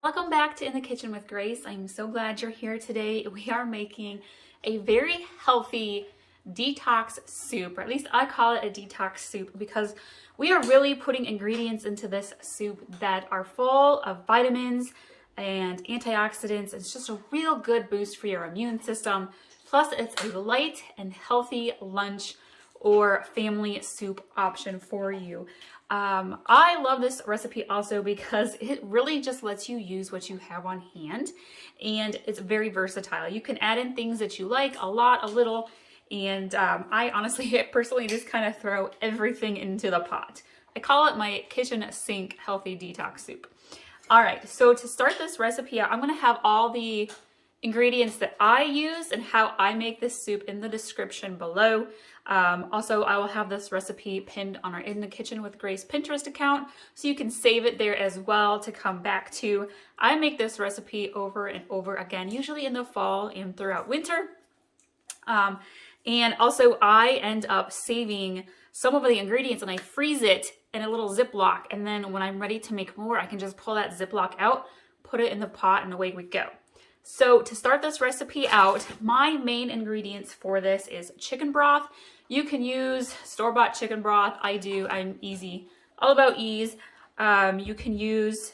Welcome back to In the Kitchen with Grace. I'm so glad you're here today. We are making a very healthy detox soup, or at least I call it a detox soup because we are really putting ingredients into this soup that are full of vitamins and antioxidants. It's just a real good boost for your immune system. Plus, it's a light and healthy lunch or family soup option for you. I love this recipe also because it really just lets you use what you have on hand, and it's very versatile. You can add in things that you like, a lot, a little, and I honestly personally just kind of throw everything into the pot. I call it my kitchen sink healthy detox soup. All right, so to start this recipe out, I'm gonna have all the ingredients that I use and how I make this soup in the description below. Also, I will have this recipe pinned on our In the Kitchen with Grace Pinterest account, so you can save it there as well to come back to. I make this recipe over and over again, usually in the fall and throughout winter. And also I end up saving some of the ingredients and I freeze it in a little Ziploc. And then when I'm ready to make more, I can just pull that Ziploc out, put it in the pot, and away we go. So to start this recipe out, my main ingredients for this is chicken broth. You can use store-bought chicken broth. I'm easy, all about ease. You can use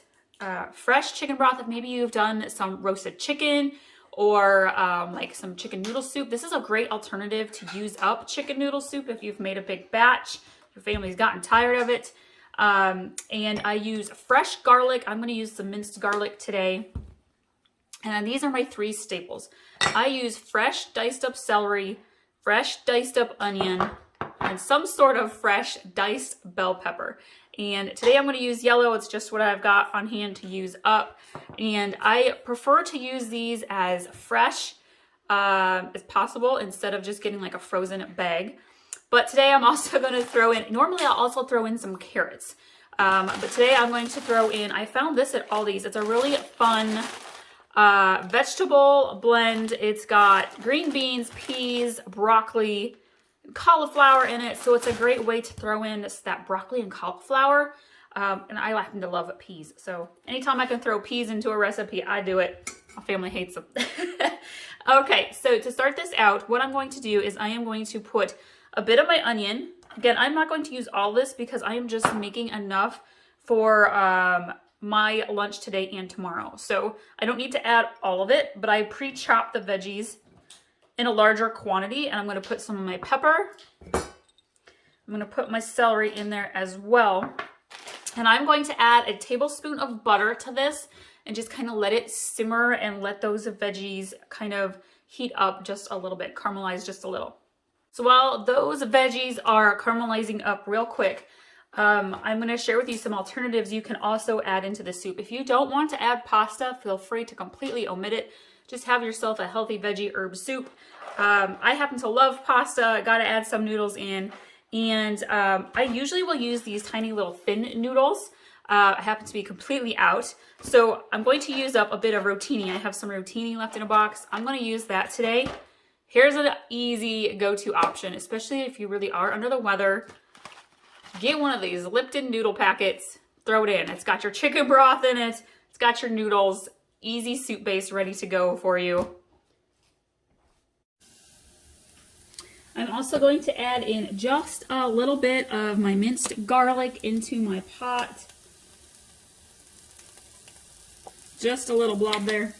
fresh chicken broth if maybe you've done some roasted chicken or like some chicken noodle soup. This is a great alternative to use up chicken noodle soup if you've made a big batch, your family's gotten tired of it. And I use fresh garlic. I'm gonna use some minced garlic today. And these are my three staples. I use fresh diced up celery, fresh diced up onion, and some sort of fresh diced bell pepper. And today I'm going to use yellow. It's just what I've got on hand to use up. And I prefer to use these as fresh as possible instead of just getting like a frozen bag. But today I'm also going to throw in, normally I'll also throw in some carrots. But today I'm going to throw in, I found this at Aldi's. It's a really fun vegetable blend. It's got green beans, peas, broccoli, cauliflower in it. So it's a great way to throw in that broccoli and cauliflower. And I happen to love peas. So anytime I can throw peas into a recipe, I do it. My family hates them. Okay, so to start this out, what I'm going to do is I am going to put a bit of my onion. Again, I'm not going to use all this because I am just making enough for my lunch today and tomorrow. So I don't need to add all of it, but I pre-chopped the veggies in a larger quantity, and I'm going to put some of my pepper. I'm going to put my celery in there as well. And I'm going to add a tablespoon of butter to this and just kind of let it simmer and let those veggies kind of heat up just a little bit, caramelize just a little. So while those veggies are caramelizing up real quick, I'm going to share with you some alternatives you can also add into the soup. If you don't want to add pasta, feel free to completely omit it. Just have yourself a healthy veggie herb soup. I happen to love pasta. I got to add some noodles in. And I usually will use these tiny little thin noodles. I happen to be completely out. So I'm going to use up a bit of rotini. I have some rotini left in a box. I'm going to use that today. Here's an easy go-to option, especially if you really are under the weather. Get one of these Lipton noodle packets, throw it in. It's got your chicken broth in it. It's got your noodles, easy soup base ready to go for you. I'm also going to add in just a little bit of my minced garlic into my pot. Just a little blob there.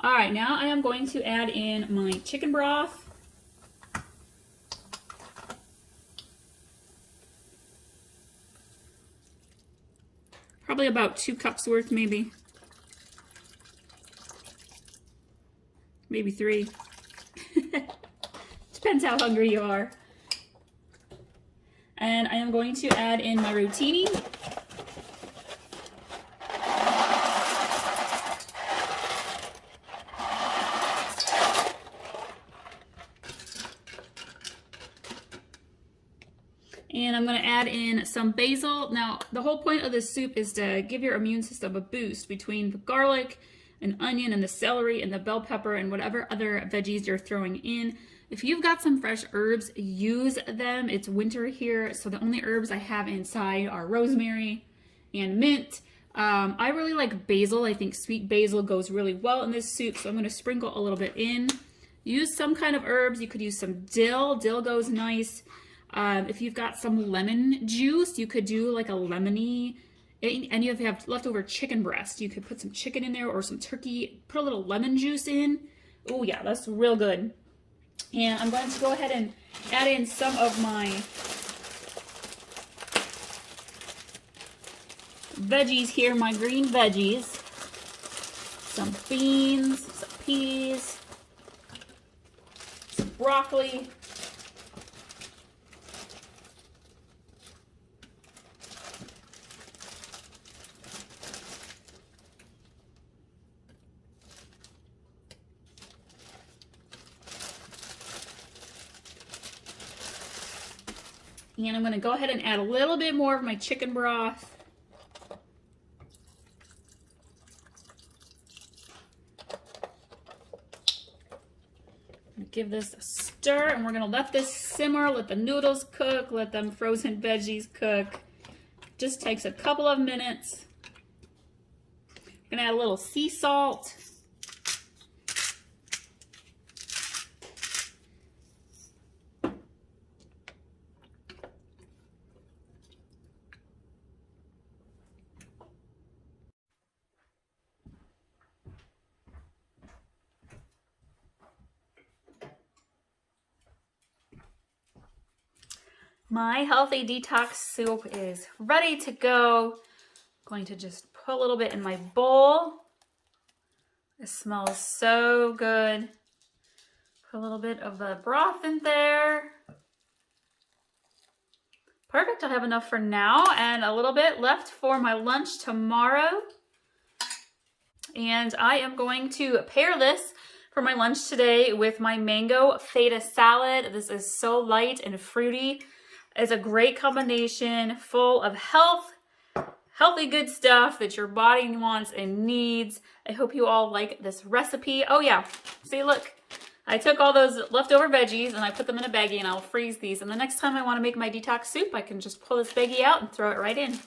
All right, now I am going to add in my chicken broth. Probably about 2 cups worth, maybe 3. Depends how hungry you are. And I am going to add in my rotini. And I'm going to add in some basil. Now, the whole point of this soup is to give your immune system a boost between the garlic and onion and the celery and the bell pepper and whatever other veggies you're throwing in. If you've got some fresh herbs, use them. It's winter here, so the only herbs I have inside are rosemary and mint. I really like basil. I think sweet basil goes really well in this soup, so I'm going to sprinkle a little bit in. Use some kind of herbs. You could use some dill. Dill goes nice. If you've got some lemon juice, you could do like a lemony, and if you have leftover chicken breast, you could put some chicken in there or some turkey, put a little lemon juice in. Oh yeah, that's real good. And I'm going to go ahead and add in some of my veggies here, my green veggies. Some beans, some peas, some broccoli. And I'm going to go ahead and add a little bit more of my chicken broth. Give this a stir, and we're going to let this simmer, let the noodles cook, let them frozen veggies cook. Just takes a couple of minutes. I'm going to add a little sea salt. My healthy detox soup is ready to go. I'm going to just put a little bit in my bowl. It smells so good. Put a little bit of the broth in there. Perfect, I have enough for now and a little bit left for my lunch tomorrow. And I am going to pair this for my lunch today with my mango feta salad. This is so light and fruity. It's a great combination full of healthy good stuff that your body wants and needs. I hope you all like this recipe. Oh yeah, see, look, I took all those leftover veggies and I put them in a baggie, and I'll freeze these. And the next time I want to make my detox soup, I can just pull this baggie out and throw it right in.